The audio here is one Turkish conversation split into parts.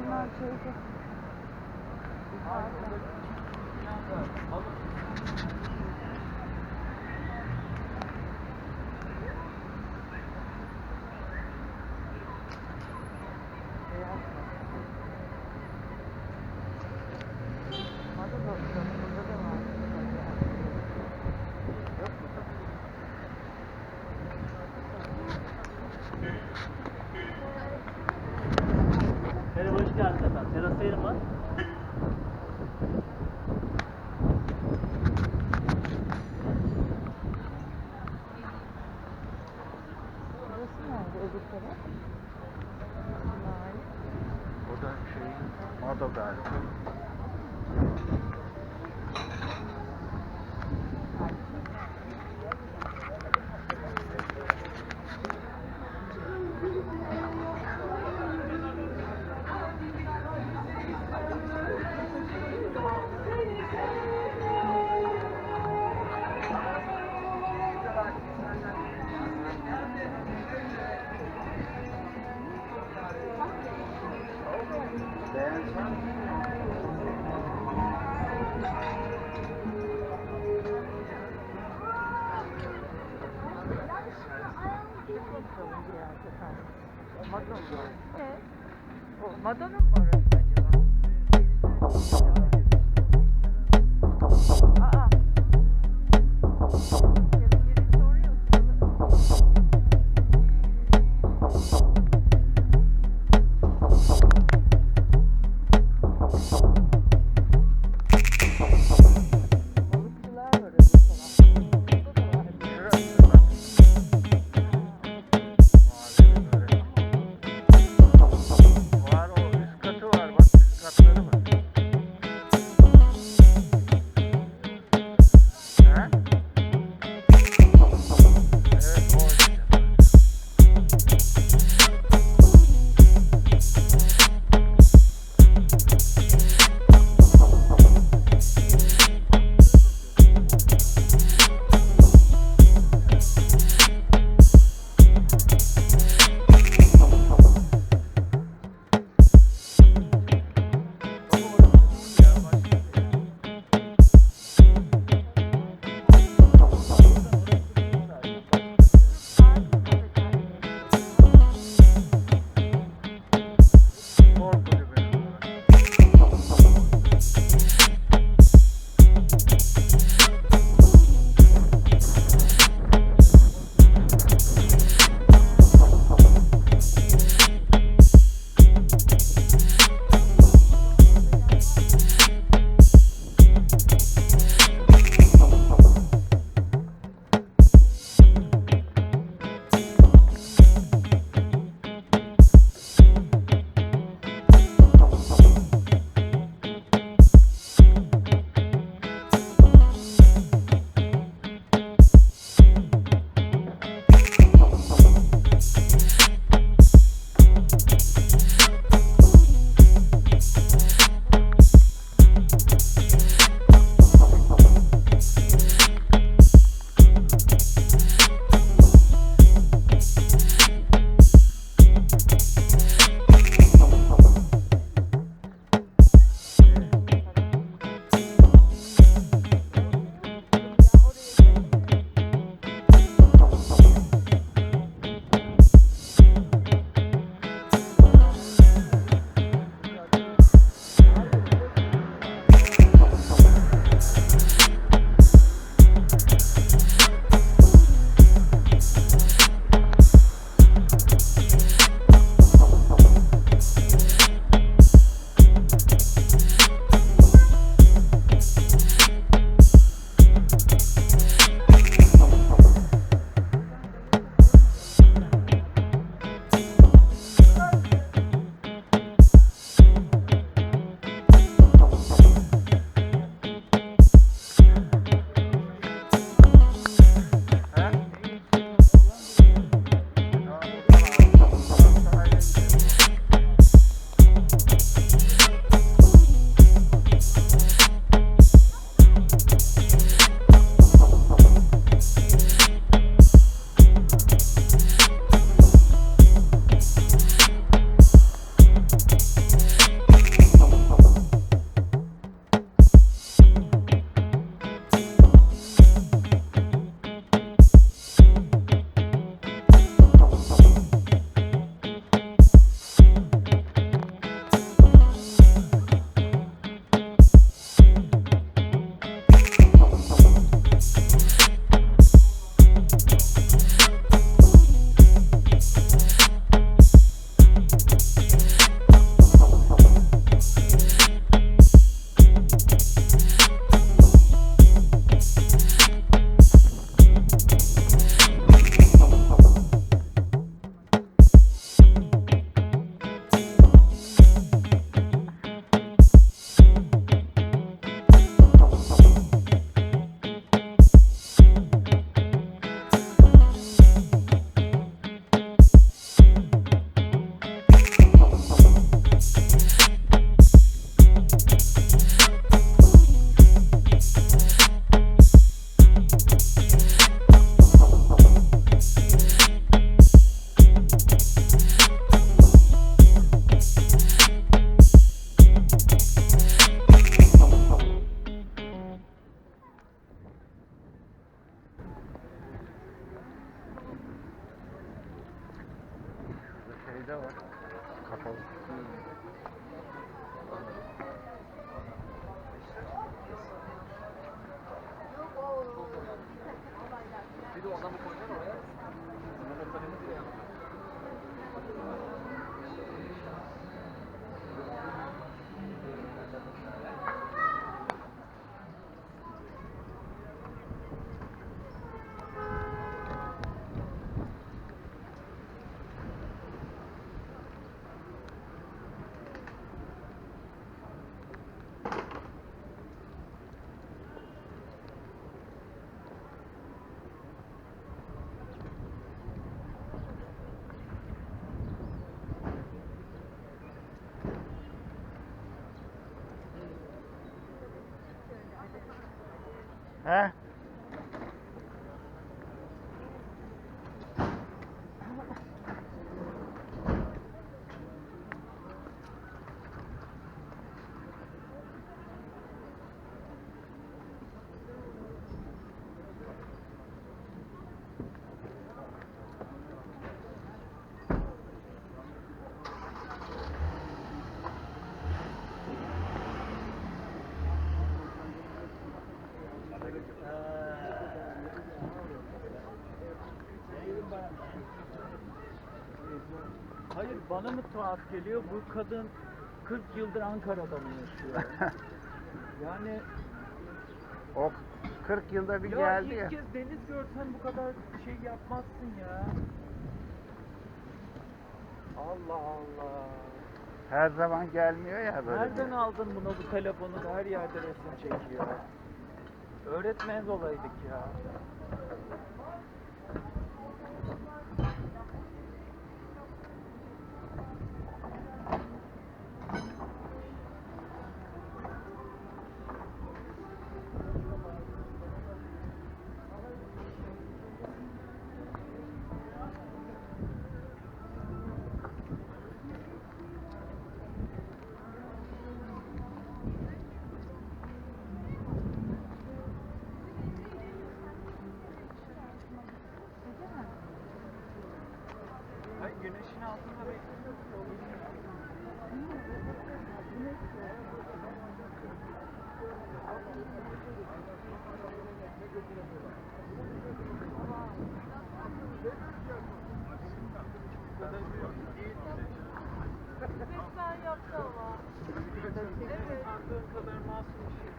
Bunlar şeydi. Merhaba, hoş geldiniz efendim. Terasa yerim var. Burası nerede öbür taraf? Sahil. O da Mado galiba. Evet. O Madonna mı orası acaba? Aa. Yarın yeri soruyor. Balıkçılar var öbür tarafta. Burada da var. Var o üst katı var bak üst katları var. Bir de oradan bir koyacaksın oraya. Bunları kalemi bile yapıyor. He? Hayır, bana mı tuhaf geliyor? Bu kadın 40 yıldır Ankara'da mı yaşıyor? Yani O 40 yılda bir ya geldi ilk ya. kez deniz görsen bu kadar şey yapmazsın ya. Allah Allah. Her zaman gelmiyor ya böyle. Nereden aldın bunu, bu telefonu? Her yerde resim çekiyor. Öğretmez olaydık ya. Ay, güneşin altında bekliyoruz. Resmen yaptı ama. Evet. Sandığım kadar masum bir şey.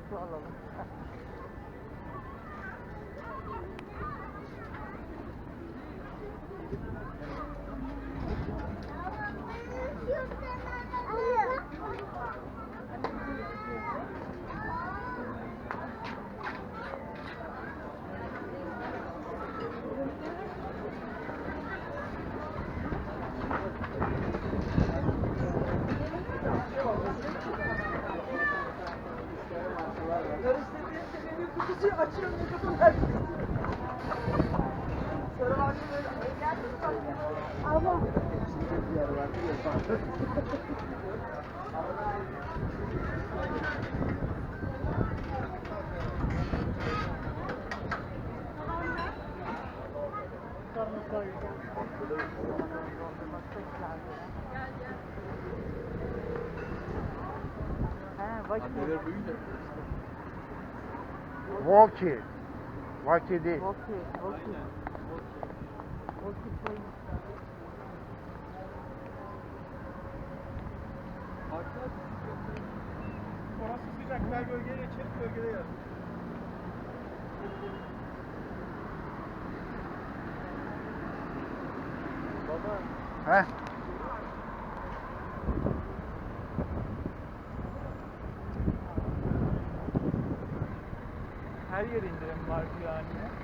Su alalım. Kutucuyu açıyorum, ne kadar sonra anne böyle ama Anneler büyüyünce. Walkie. Walkie değil. Orası sıcak. Gel gölgeye geçelim. Gölgede yer. Heh. Her yer indirim var diyor anne.